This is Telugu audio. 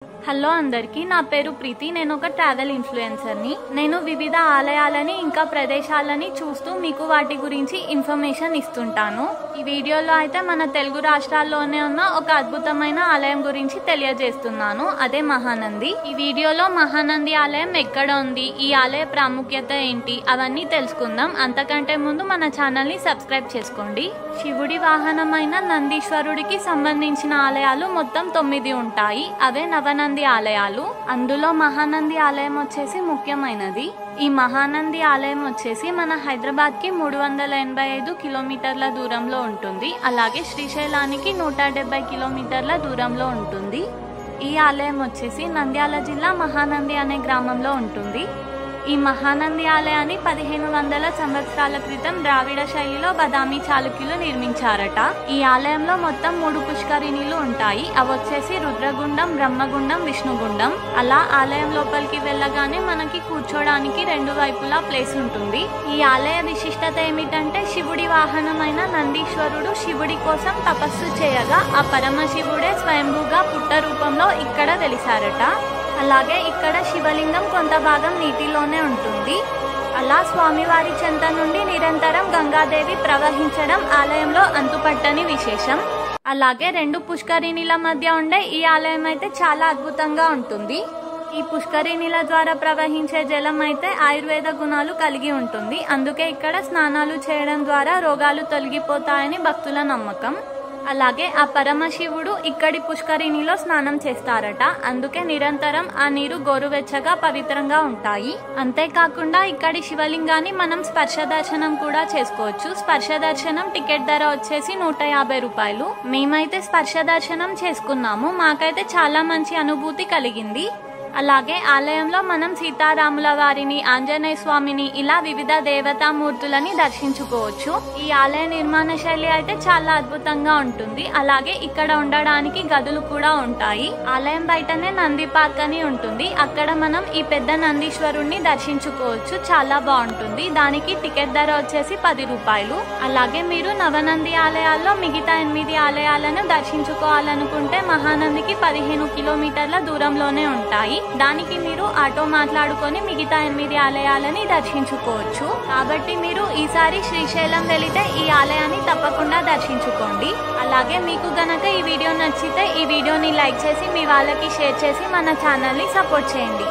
హలో అందరికీ, నా పేరు ప్రీతి. నేను ఒక ట్రావెల్ ఇన్ఫ్లుయెన్సర్ని. నేను వివిధ ఆలయాలని ఇంకా ప్రదేశాలని చూస్తూ మీకు వాటి గురించి ఇన్ఫర్మేషన్ ఇస్తుంటాను. ఈ వీడియోలో అయితే మన తెలుగు రాష్ట్రాల్లోనే ఉన్న ఒక అద్భుతమైన ఆలయం గురించి తెలియజేస్తున్నాను. అదే మహానంది. ఈ వీడియోలో మహానంది ఆలయం ఎక్కడ ఉంది, ఈ ఆలయ ప్రాముఖ్యత ఏంటి, అవన్నీ తెలుసుకుందాం. అంతకంటే ముందు మన ఛానల్ని సబ్స్క్రైబ్ చేసుకోండి. శివుడి వాహనమైన నందీశ్వరుడికి సంబంధించిన ఆలయాలు మొత్తం 9 ఉంటాయి. అవే నవనంది ఆలయాలు. అందులో మహానంది ఆలయం వచ్చేసి ముఖ్యమైనది. ఈ మహానంది ఆలయం వచ్చేసి మన హైదరాబాద్ కి 385 కిలోమీటర్ల దూరంలో ఉంటుంది. అలాగే శ్రీశైలానికి 170 కిలోమీటర్ల దూరంలో ఉంటుంది. ఈ ఆలయం వచ్చేసి నంద్యాల జిల్లా మహానంది అనే గ్రామంలో ఉంటుంది. ఈ మహానంది ఆలయాన్ని 1500 సంవత్సరాల క్రితం ద్రావిడ శైలిలో బదామి చాళుక్యులు నిర్మించారట. ఈ ఆలయంలో మొత్తం 3 పుష్కరిణీలు ఉంటాయి. అవి వచ్చేసి రుద్రగుండం, బ్రహ్మగుండం, విష్ణుగుండం. అలా ఆలయం లోపలికి వెళ్ళగానే మనకి కూర్చోడానికి 2 వైపులా ప్లేస్ ఉంటుంది. ఈ ఆలయ విశిష్టత ఏమిటంటే, శివుడి వాహనమైన నందీశ్వరుడు శివుడి కోసం తపస్సు చేయగా ఆ పరమశివుడే స్వయంభూగా పుట్ట రూపంలో ఇక్కడ వెలిసారట. అలాగే ఇక్కడ శివలింగం కొంత భాగం నీటిలోనే ఉంటుంది. అలా స్వామివారి చెంత నుండి నిరంతరం గంగాదేవి ప్రవహించడం ఆలయంలో అంతుపట్టని విశేషం. అలాగే 2 పుష్కరిణీల మధ్య ఉండే ఈ ఆలయం అయితే చాలా అద్భుతంగా ఉంటుంది. ఈ పుష్కరిణీల ద్వారా ప్రవహించే జలం అయితే ఆయుర్వేద గుణాలు కలిగి ఉంటుంది. అందుకే ఇక్కడ స్నానాలు చేయడం ద్వారా రోగాలు తొలగిపోతాయని భక్తుల నమ్మకం. అలాగే ఆ పరమశివుడు ఇక్కడి పుష్కరిణిలో స్నానం చేస్తారట. అందుకే నిరంతరం ఆ నీరు గోరువెచ్చగా పవిత్రంగా ఉంటాయి. అంతేకాకుండా ఇక్కడి శివలింగాన్ని మనం స్పర్శ దర్శనం కూడా చేసుకోవచ్చు. స్పర్శ దర్శనం టికెట్ ధర వచ్చేసి 150 రూపాయలు. మేమైతే స్పర్శ దర్శనం చేసుకున్నాము. మాకైతే చాలా మంచి అనుభూతి కలిగింది. అలాగే ఆలయంలో మనం సీతారాముల వారిని, ఆంజనేయ స్వామిని, ఇలా వివిధ దేవతామూర్తులని దర్శించుకోవచ్చు. ఈ ఆలయ నిర్మాణ శైలి అయితే చాలా అద్భుతంగా ఉంటుంది. అలాగే ఇక్కడ ఉండడానికి గదులు కూడా ఉంటాయి. ఆలయం బయటనే నంది పార్క్ అని ఉంటుంది. అక్కడ మనం ఈ పెద్ద నందీశ్వరుణ్ణి దర్శించుకోవచ్చు. చాలా బాగుంటుంది. దానికి టికెట్ ధర వచ్చేసి 10 రూపాయలు. అలాగే మీరు నవనంది ఆలయాల్లో మిగతా 8 ఆలయాలను దర్శించుకోవాలనుకుంటే మహానందికి 15 కిలోమీటర్ల దూరంలోనే ఉంటాయి. దానికి మీరు ఆటో మాట్లాడుకొని మిగతా 8 ఆలయాలని దర్శించుకోవచ్చు. కాబట్టి మీరు ఈసారి శ్రీశైలం వెళితే ఈ ఆలయాన్ని తప్పకుండా దర్శించుకోండి. అలాగే మీకు గనక ఈ వీడియో నచ్చితే ఈ వీడియోని లైక్ చేసి మీ వాళ్ళకి షేర్ చేసి మన ఛానల్ని సపోర్ట్ చేయండి.